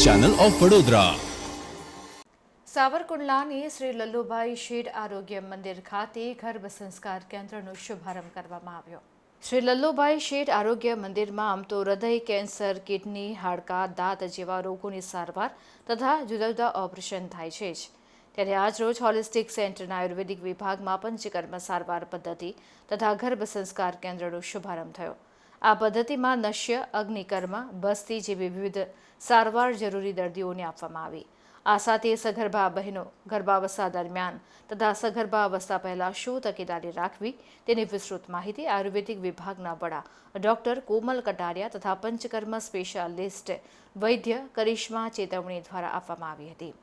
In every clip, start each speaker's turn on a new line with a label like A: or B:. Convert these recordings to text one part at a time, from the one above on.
A: Channel of Vadodara.
B: સાવરકુંડલાની શ્રી લલ્લુભાઈ શેઠ આરોગ્ય મંદિર ખાતે ગર્ભ સંસ્કાર કેન્દ્રનો શુભારંભ કરવામાં આવ્યો. શ્રી લલ્લુભાઈ શેઠ આરોગ્ય મંદિરમાં આમ તો હૃદય, કેન્સર, કિડની, હાડકાં, દાંત જેવા રોગોની સારવાર તથા જુદા જુદા ઓપરેશન થાય છે જ. ત્યારે આજરોજ હોલિસ્ટિક સેન્ટરના આયુર્વેદિક વિભાગમાં પંચકર્મ સારવાર પદ્ધતિ તથા ગર્ભ સંસ્કાર કેન્દ્રનો શુભારંભ થયો. આ પદ્ધતિમાં નશ્ય, અગ્નિકર્મ, બસ્તી જેવી વિવિધ સારવાર જરૂરી દર્દીઓને આપવામાં આવી. આ સાથે સગર્ભા બહેનો ગર્ભાવસ્થા દરમિયાન તથા સગર્ભાવસ્થા પહેલાં શું તકેદારી રાખવી તેની વિસ્તૃત માહિતી આયુર્વેદિક વિભાગના વડા ડોક્ટર કોમલ કટારિયા તથા પંચકર્મ સ્પેશિયાલિસ્ટ વૈદ્ય કરિશ્મા ચેતવણી દ્વારા આપવામાં આવી હતી.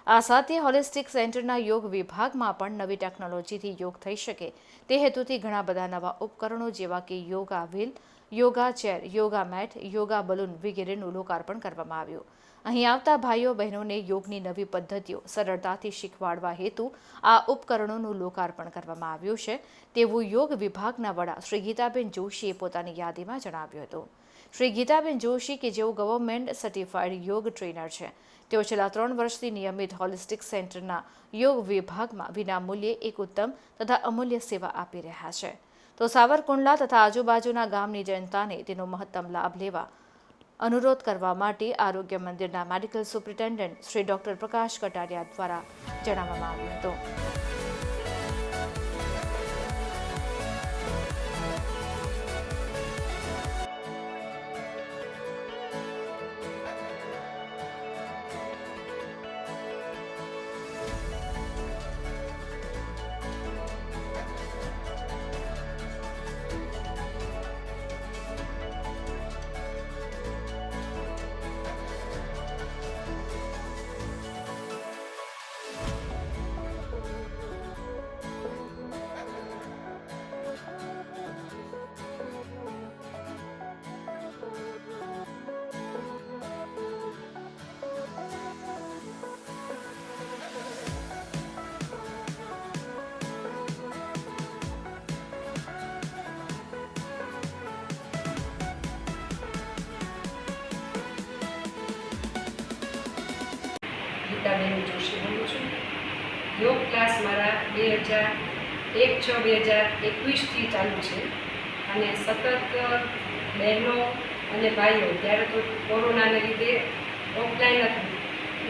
B: આ સાથે હોલિસ્ટિક સેન્ટરના યોગ વિભાગમાં પણ નવી ટેકનોલોજીથી યોગ થઈ શકે તે હેતુથી ઘણા બધા નવા ઉપકરણો જેવા કે yoga wheel, yoga chair, yoga mat, yoga balloon વગેરેનું લોકાર્પણ કરવામાં આવ્યું. અહીં આવતા ભાઈઓ બહેનોને યોગની નવી પદ્ધતિઓ સરળતાથી શીખવાડવા હેતુ આ ઉપકરણોનું લોકાર્પણ કરવામાં આવ્યું છે તેવું યોગ વિભાગના વડા શ્રી ગીતાબેન જોશીએ પોતાની યાદીમાં જણાવ્યું હતું. શ્રી ગીતાબેન જોશી કે જેઓ ગવર્મેન્ટ સર્ટિફાઈડ યોગ ટ્રેનર છે, તેઓ છેલ્લા 3 વર્ષથી નિયમિત હોલિસ્ટિક સેન્ટરના યોગ વિભાગમાં વિનામૂલ્યે એક ઉત્તમ તથા અમૂલ્ય સેવા આપી રહ્યા છે. તો સાવરકુંડલા તથા આજુબાજુના ગામની જનતાને તેનો મહત્તમ લાભ લેવા અનુરોધ કરવા માટે આરોગ્ય મંદિરના મેડિકલ સુપ્રિન્ટેન્ડન્ટ શ્રી ડોક્ટર પ્રકાશ કટારિયા દ્વારા જણાવવામાં આવ્યું હતું.
C: ગીતાબેન જોશી બોલું છું. યોગ ક્લાસ મારા 2001-2021થી ચાલુ છે અને સતત બહેનો અને ભાઈઓ, ત્યારે તો કોરોનાને લીધે ઓફલાઈન હતું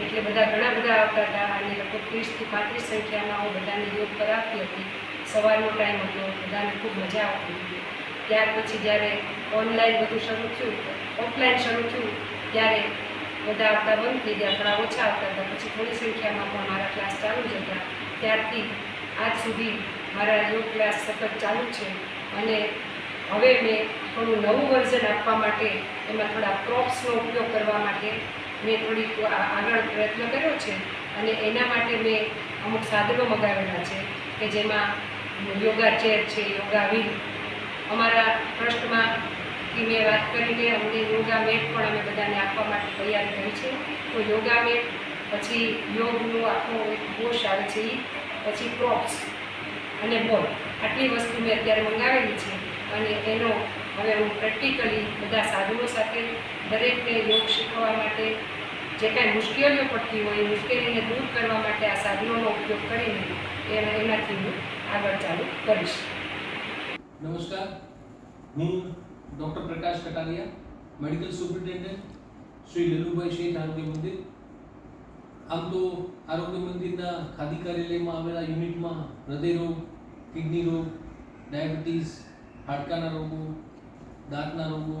C: એટલે ઘણા બધા આવતા હતા અને લગભગ 30 થી 35 સંખ્યામાં હું બધાને યોગ કરાવતી હતી. સવારનો ટાઈમ હતો, બધાને ખૂબ મજા આવતી હતી. ત્યાર પછી જ્યારે ઓનલાઈન બધું શરૂ થયું, ઓફલાઈન શરૂ થયું ત્યારે બધા આવતા બંધ થઈ ગયા, થોડા ઓછા આવતા હતા. પછી થોડી સંખ્યામાં પણ મારા ક્લાસ ચાલુ જ હતા. ત્યારથી આજ સુધી મારા યોગ ક્લાસ સતત ચાલુ છે અને હવે મેં થોડું નવું વર્ઝન આપવા માટે, એમાં થોડા પ્રોપ્સનો ઉપયોગ કરવા માટે મેં થોડીક આગળ પ્રયત્ન કર્યો છે અને એના માટે મેં અમુક સાધનો મગાવેલા છે કે જેમાં યોગા ચેર છે, યોગા વ્હીલ. અમારા ટ્રસ્ટમાં મેં વાત કરીને અમને યોગા મેટ પણ અમે બધાને આપવા માટે તૈયાર કરી છે. તો યોગા મેટ, પછી યોગનું આખો એક કોર્સ આવે છે, પછી પ્રોપ્સ અને બોલ, આટલી વસ્તુ મેં અત્યારે મંગાવેલી છે અને એનો હવે હું પ્રેક્ટિકલી બધા સાધનો સાથે દરેકને યોગ શીખવા માટે જે કાંઈ મુશ્કેલીઓ પડતી હોય એ મુશ્કેલીને દૂર કરવા માટે આ સાધનોનો ઉપયોગ કરીને એનાથી હું આગળ ચાલુ કરીશ.
D: નમસ્કાર, હું ડૉક્ટર પ્રકાશ કટારિયા, મેડિકલ સુપ્રિન્ટેન્ડન્ટ શ્રી લલ્લુભાઈ શેઠ આરોગ્ય મંદિર. આમ તો આરોગ્ય મંદિરના ખાદી કાર્યાલયમાં આવેલા યુનિટમાં હૃદયરોગ, કિડની રોગ, ડાયાબિટીસ, હાડકાના રોગો, દાંતના રોગો,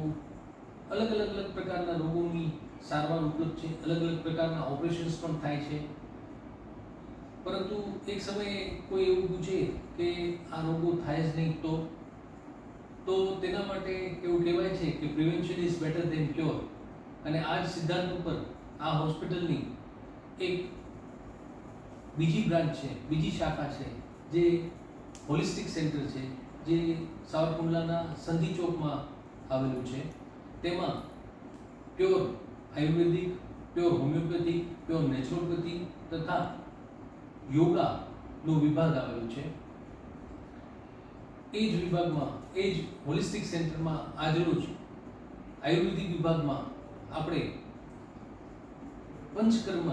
D: અલગ પ્રકારના રોગોની સારવાર ઉપલબ્ધ છે. અલગ પ્રકારના ઓપરેશન્સ પણ થાય છે. પરંતુ એક સમયે કોઈ એવું પૂછે કે આ રોગો થાય જ નહીં તો તેના માટે એવું કહેવાય છે કે prevention is better than cure. અને આ જ સિદ્ધાંત ઉપર આ હોસ્પિટલની એક બીજી બ્રાન્ચ છે, બીજી શાખા છે, જે હોલિસ્ટિક સેન્ટર છે, જે સાવરકુંડલાના સંધિ ચોકમાં આવેલું છે. તેમાં પ્યોર આયુર્વેદિક, પ્યોર હોમિયોપેથિક, પ્યોર નેચરોપેથી તથા યોગાનો વિભાગ આવેલો છે. એ જ વિભાગમાં, એ જ હોલિસ્ટિક સેન્ટરમાં આજરોજ આયુર્વેદિક વિભાગમાં આપણે પંચકર્મ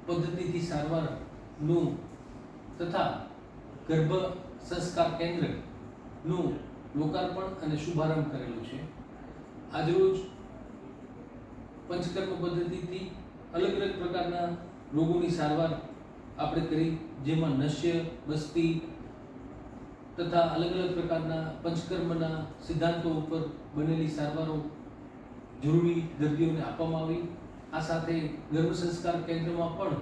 D: પદ્ધતિથી સારવારનું તથા ગર્ભ સંસ્કાર કેન્દ્રનું લોકાર્પણ અને શુભારંભ કરેલું છે. આજરોજ પંચકર્મ પદ્ધતિથી અલગ અલગ પ્રકારના રોગોની સારવાર આપણે કરી, જેમાં નશ્ય, બસ્તી તથા અલગ અલગ પ્રકારના પંચકર્મના સિદ્ધાંતો ઉપર બનેલી સારવારો જરૂરી દર્દીઓને આપવામાં આવી. આ સાથે ગર્ભ સંસ્કાર કેન્દ્રમાં પણ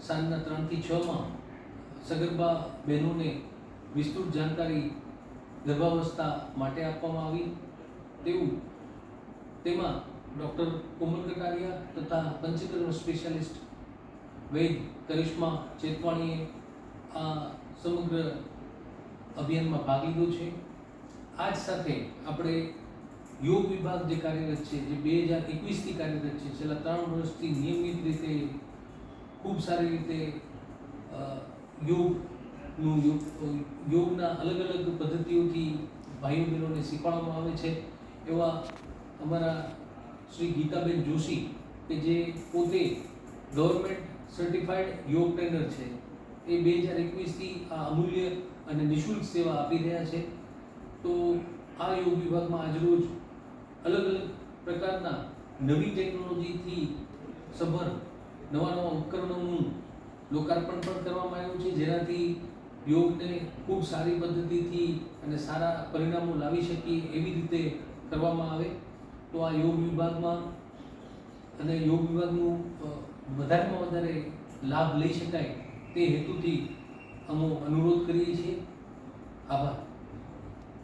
D: સાંજના 3 થી 6 સગર્ભા બહેનોને વિસ્તૃત જાણકારી ગર્ભાવસ્થા માટે આપવામાં આવી. તેમાં ડૉક્ટર કોમલ કટારિયા તથા પંચકર્મ સ્પેશિયાલિસ્ટ વૈદ કરિશ્મા ચેતવાણીએ આ સમગ્ર અભિયાનમાં ભાગ લીધો છે. આ જ સાથે આપણે યોગ વિભાગ જે કાર્યરત છે, જે 2021થી કાર્યરત છે, છેલ્લા 3 વર્ષથી નિયમિત રીતે ખૂબ સારી રીતે યોગના અલગ અલગ પદ્ધતિઓથી ભાઈઓ બહેનોને શીખવાડવામાં આવે છે. એવા અમારા શ્રી ગીતાબેન જોશી કે જે પોતે ગવર્મેન્ટ સર્ટિફાઈડ યોગ ટ્રેનર છે, એ 2021થી આ અમૂલ્ય અને નિઃશુલ્ક સેવા આપી રહ્યા છે. તો આ યોગ વિભાગમાં આજરોજ અલગ અલગ પ્રકારના નવી ટેકનોલોજીથી સભર નવા ઉપકરણોનું લોકાર્પણ પણ કરવામાં આવ્યું છે, જેનાથી યોગને ખૂબ સારી પદ્ધતિથી અને સારા પરિણામો લાવી શકીએ એવી રીતે કરવામાં આવે. તો આ યોગ વિભાગમાં અને યોગ વિભાગનું વધારેમાં વધારે લાભ લઈ શકાય તે હેતુથી અમે અનુરોધ કરીએ છીએ. આભાર.